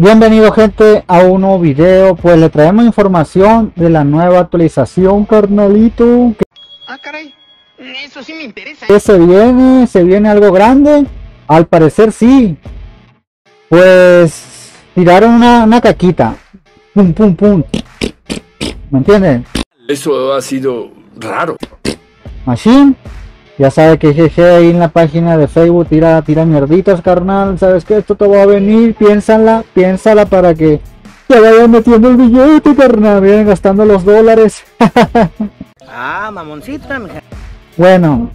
Bienvenido gente a un nuevo video. Pues le traemos información de la nueva actualización, carnalito. Ah, caray, eso sí me interesa. Que se viene algo grande. Al parecer sí. Pues tiraron una caquita. Pum pum pum. ¿Me entienden? Eso ha sido raro. Machine. Ya sabe que jeje ahí en la página de Facebook tira mierditas, carnal. ¿Sabes qué? Esto te va a venir. Piénsala para que te vayan metiendo el billete, carnal. Vienen gastando los dólares. Ah, mamoncita, mija. Bueno.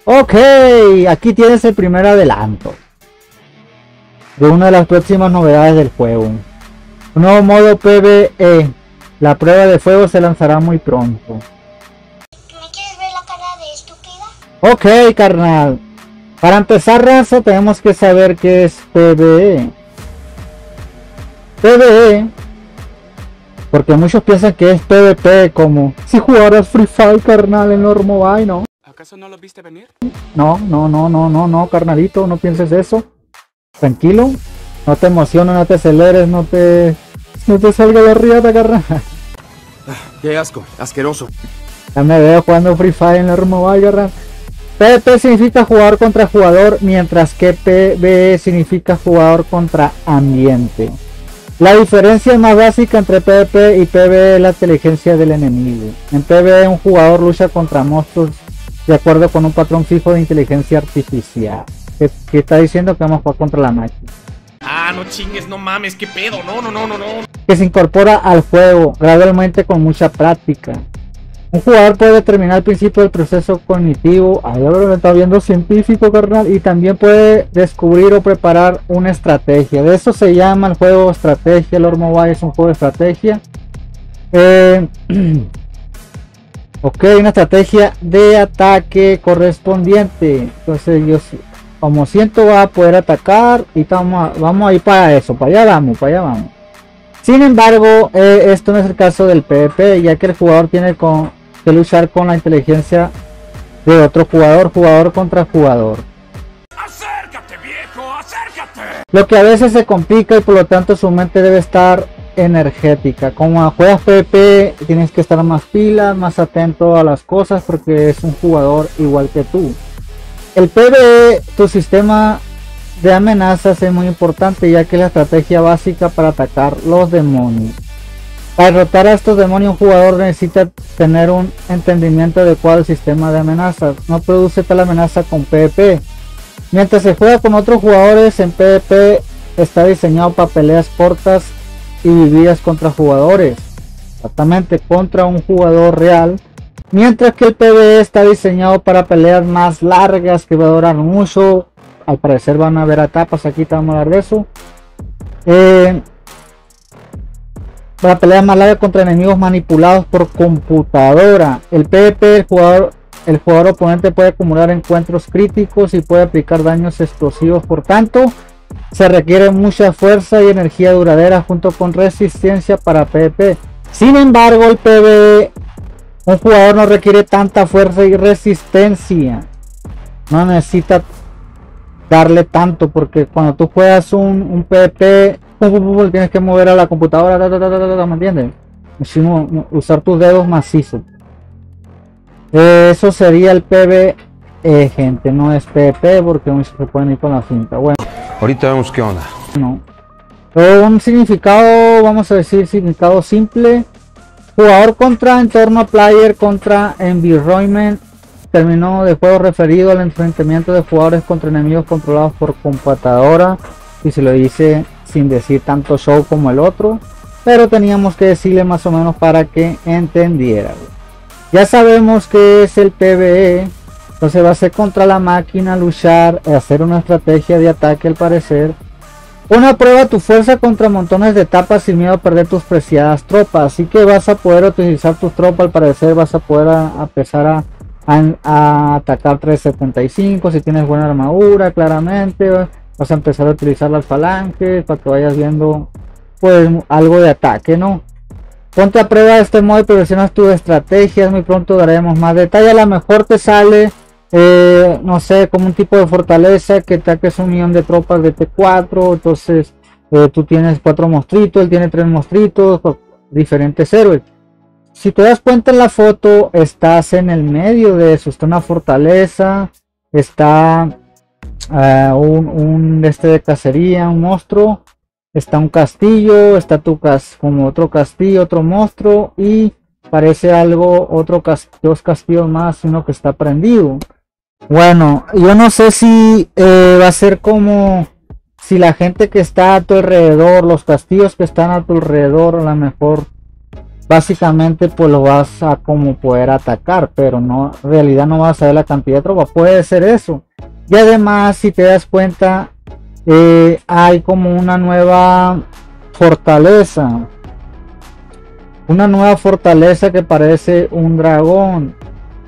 Ok, aquí tienes el primer adelanto de una de las próximas novedades del juego. Un nuevo modo PvE. La prueba de fuego se lanzará muy pronto. Ok, carnal. Para empezar, raza, tenemos que saber qué es PvE. PvE, porque muchos piensan que es PvP, como si jugaras Free Fire, carnal, en Lord Mobile, ¿no? ¿Acaso no lo viste venir? No, carnalito, no pienses eso. Tranquilo, no te emociones, no te aceleres, no te salga de riata, carnal. Qué asco, asqueroso. Ya me veo jugando Free Fire en Lord Mobile, carnal. PvP significa jugador contra jugador, mientras que PvE significa jugador contra ambiente. La diferencia más básica entre PvP y PvE es la inteligencia del enemigo. En PvE un jugador lucha contra monstruos de acuerdo con un patrón fijo de inteligencia artificial. Que está diciendo que vamos a jugar contra la máquina. Ah, no chingues, no mames, qué pedo, no. Que se incorpora al juego gradualmente con mucha práctica. Un jugador puede determinar el principio del proceso cognitivo, ahí lo está viendo científico, carnal, y también puede descubrir o preparar una estrategia. De eso se llama el juego estrategia. Lord Mobile es un juego de estrategia. Ok, una estrategia de ataque correspondiente. Entonces yo, como siento, va a poder atacar y vamos a ir para eso, para allá vamos. Sin embargo, esto no es el caso del PvP, ya que el jugador tiene que luchar con la inteligencia de otro jugador contra jugador. ¡Acércate, viejo! ¡Acércate! Lo que a veces se complica y por lo tanto su mente debe estar energética. Como juegas PvP, tienes que estar más pilas, más atento a las cosas, porque es un jugador igual que tú. El PvE, tu sistema de amenazas, es muy importante, ya que es la estrategia básica para atacar los demonios. Para derrotar a estos demonios, un jugador necesita tener un entendimiento adecuado del sistema de amenazas. No produce tal amenaza con PvP. Mientras se juega con otros jugadores, en PvP está diseñado para peleas cortas y vividas contra jugadores, exactamente contra un jugador real. Mientras que el PvE está diseñado para peleas más largas que va a durar mucho. Al parecer van a haber etapas, aquí te vamos a hablar de eso. Para peleas más largas contra enemigos manipulados por computadora. El PvP, el jugador oponente puede acumular encuentros críticos y puede aplicar daños explosivos. Por tanto, se requiere mucha fuerza y energía duradera junto con resistencia para PvP. Sin embargo, el PvE, un jugador no requiere tanta fuerza y resistencia. No necesita darle tanto, porque cuando tú juegas un PvP, tienes que mover a la computadora, ¿me entiendes? Usar tus dedos macizos. Eso sería el PvE, gente, no es PvP, porque se pueden ir con la cinta. Bueno, ahorita vemos qué onda. No. Un significado, vamos a decir significado simple: jugador contra entorno, player contra environment. Término de juego referido al enfrentamiento de jugadores contra enemigos controlados por computadora, y se lo dice sin decir tanto show como el otro, pero teníamos que decirle más o menos para que entendiera. Ya sabemos que es el PvE, entonces va a ser contra la máquina, luchar, hacer una estrategia de ataque. Al parecer una prueba tu fuerza contra montones de etapas sin miedo a perder tus preciadas tropas, así que vas a poder utilizar tus tropas. Al parecer vas a poder empezar a atacar 375 si tienes buena armadura. Claramente vas a empezar a utilizar las falanges para que vayas viendo pues algo de ataque, ¿no? Ponte a prueba de este modo y perfeccionas tus estrategias. Muy pronto daremos más detalle. A lo mejor te sale no sé, como un tipo de fortaleza que ataques 1.000.000 de tropas de T4, entonces Tú tienes 4 monstruitos, él tiene 3 monstruitos, diferentes héroes. Si te das cuenta en la foto, estás en el medio de eso. Está una fortaleza, está un de cacería, un monstruo, está un castillo, está como otro castillo, otro monstruo, y parece algo, dos castillos más, uno que está prendido. Bueno, yo no sé si va a ser como si la gente que está a tu alrededor, los castillos que están a tu alrededor, a lo mejor básicamente pues lo vas a como poder atacar, pero no, en realidad no vas a ver la cantidad de tropas. Puede ser eso. Y además, si te das cuenta, hay como una nueva fortaleza que parece un dragón.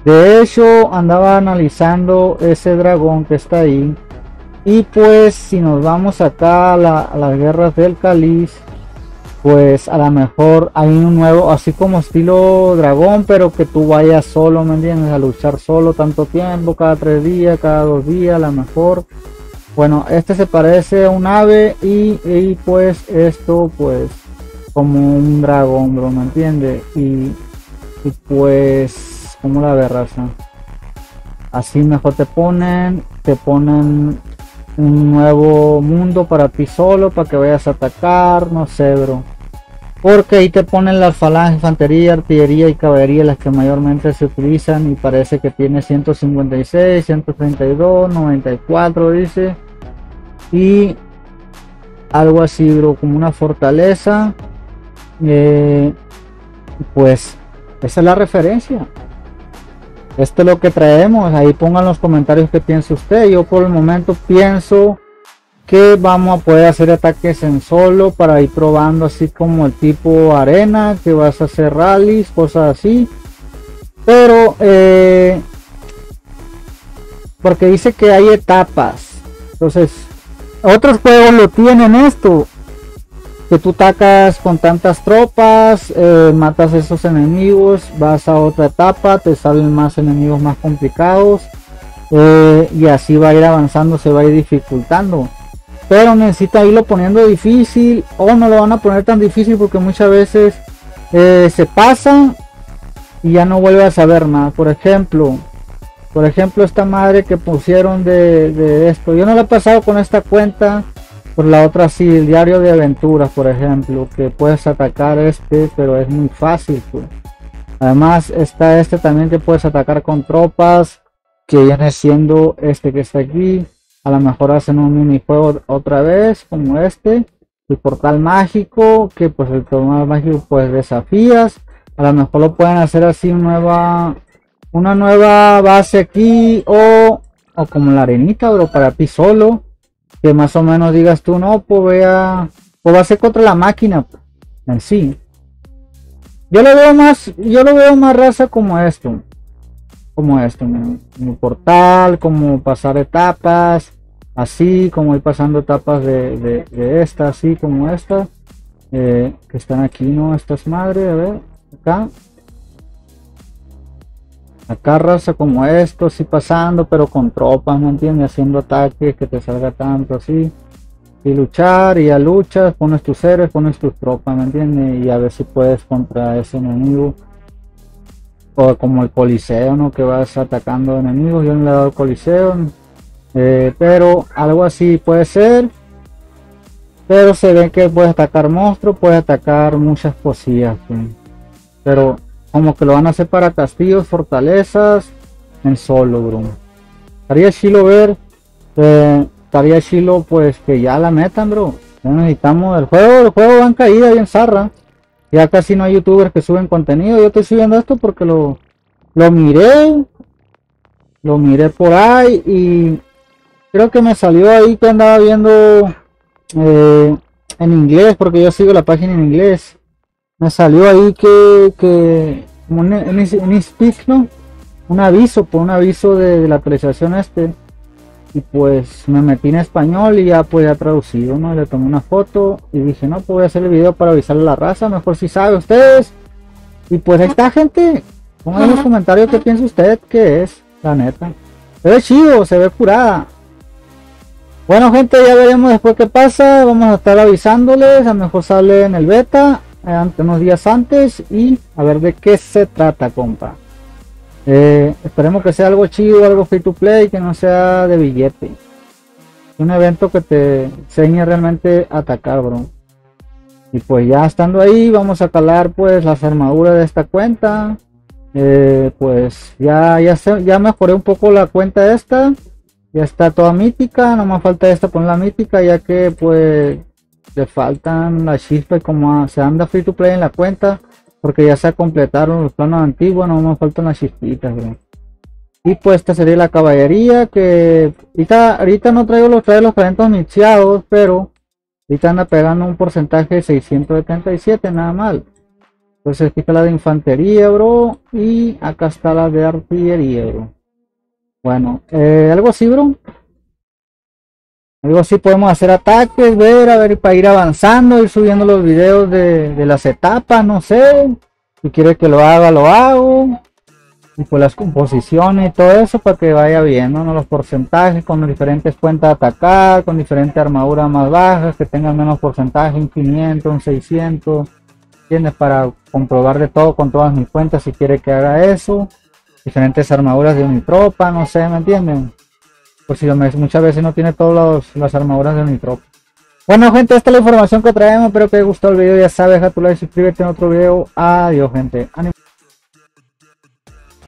De hecho, andaba analizando ese dragón que está ahí, y pues si nos vamos acá a las guerras del cáliz, pues a lo mejor hay un nuevo, así como estilo dragón, pero que tú vayas solo, ¿me entiendes? A luchar solo tanto tiempo, cada 3 días, cada 2 días, a lo mejor. Bueno, este se parece a un ave, y pues esto pues como un dragón, bro, ¿me entiendes? Y pues como la raza, así mejor te ponen un nuevo mundo para ti solo, para que vayas a atacar, no sé, bro, porque ahí te ponen las falanges, infantería, artillería y caballería, las que mayormente se utilizan, y parece que tiene 156, 132, 94 dice, y algo así, bro, como una fortaleza. Pues esa es la referencia. Esto es lo que traemos. Ahí pongan los comentarios que piensa usted. Yo por el momento pienso que vamos a poder hacer ataques en solo, para ir probando, así como el tipo arena, que vas a hacer rallies, cosas así. Pero porque dice que hay etapas. Entonces otros juegos lo tienen esto, que tú atacas con tantas tropas, matas a esos enemigos, vas a otra etapa, te salen más enemigos más complicados, y así va a ir avanzando, se va a ir dificultando. Pero necesita irlo poniendo difícil, o no lo van a poner tan difícil, porque muchas veces se pasa y ya no vuelve a saber más. Por ejemplo esta madre que pusieron de esto, yo no lo he pasado con esta cuenta. Por la otra sí, el diario de aventuras, por ejemplo, que puedes atacar pero es muy fácil, pues. Además está también, que puedes atacar con tropas, que viene siendo que está aquí. A lo mejor hacen un minijuego otra vez, como el portal mágico, que pues el portal mágico pues desafías. A lo mejor lo pueden hacer así, una nueva base aquí, o como la arenita, bro, para ti solo, que más o menos digas tú, no, pues va a ser contra la máquina en sí. Yo lo veo más raza como esto, como portal, como pasar etapas, así como ir pasando etapas de esta, así como esta, que están aquí, no, estas madres, a ver, acá raza como esto, así pasando, pero con tropas, ¿me entiendes? Haciendo ataques, que te salga tanto así, y luchar, y ya luchas, pones tus héroes, pones tus tropas, ¿me entiendes? Y a ver si puedes contra ese enemigo, o como el coliseo, ¿no? Que vas atacando enemigos. Yo no le he dado el coliseo, pero algo así puede ser. Pero se ve que puedes atacar monstruos, puedes atacar muchas cosillas, ¿sí? Pero como que lo van a hacer para castillos, fortalezas, en solo, bro. Estaría chilo ver, estaría chilo pues que ya la metan, bro. Ya necesitamos el juego va en caída, bien zarra. Ya casi no hay youtubers que suben contenido. Yo estoy subiendo esto porque lo miré por ahí, y creo que me salió ahí que andaba viendo en inglés, porque yo sigo la página en inglés. Me salió ahí que como un speak, ¿no? Un aviso de la actualización y pues me metí en español, y ya pues ya traducido, ¿no? Le tomé una foto y dije, no, pues voy a hacer el video para avisarle a la raza, mejor si sabe ustedes. Y pues ahí está, gente. Pongan en los comentarios qué piensa usted que es, la neta. Se ve chido, se ve curada. Bueno gente, ya veremos después qué pasa, vamos a estar avisándoles, a lo mejor sale en el beta, unos días antes, y a ver de qué se trata, compa. Esperemos que sea algo chido, algo free to play, que no sea de billete. Un evento que te enseñe realmente a atacar, bro. Y pues ya estando ahí, vamos a calar pues las armaduras de esta cuenta. Pues ya mejoré un poco la cuenta esta. Ya está toda mítica, no más falta esta poner la mítica, ya que pues le faltan las chispas, como se anda free to play en la cuenta, porque ya se completaron los planos antiguos, no más faltan las chispitas, bro. Y pues esta sería la caballería, que ahorita no traigo los talentos iniciados, pero ahorita anda pegando un porcentaje de 677, nada mal. Entonces aquí está la de infantería, bro, y acá está la de artillería, bro. Bueno, algo así, bro. Algo así, podemos hacer ataques, a ver, para ir avanzando, ir subiendo los videos de las etapas, no sé. Si quiere que lo haga, lo hago. Y pues las composiciones y todo eso para que vaya viendo, ¿no? Los porcentajes con diferentes cuentas de atacar, con diferentes armaduras más bajas, que tengan menos porcentaje, un 500, un 600. ¿Entiendes? Para comprobar de todo con todas mis cuentas si quiere que haga eso. Diferentes armaduras de Unitropa, no sé, ¿me entienden? Pues si muchas veces no tiene todas las armaduras de Unitropa. Bueno gente, esta es la información que traemos, espero que te haya gustado el video, ya sabes, deja tu like, suscríbete en otro video, adiós gente.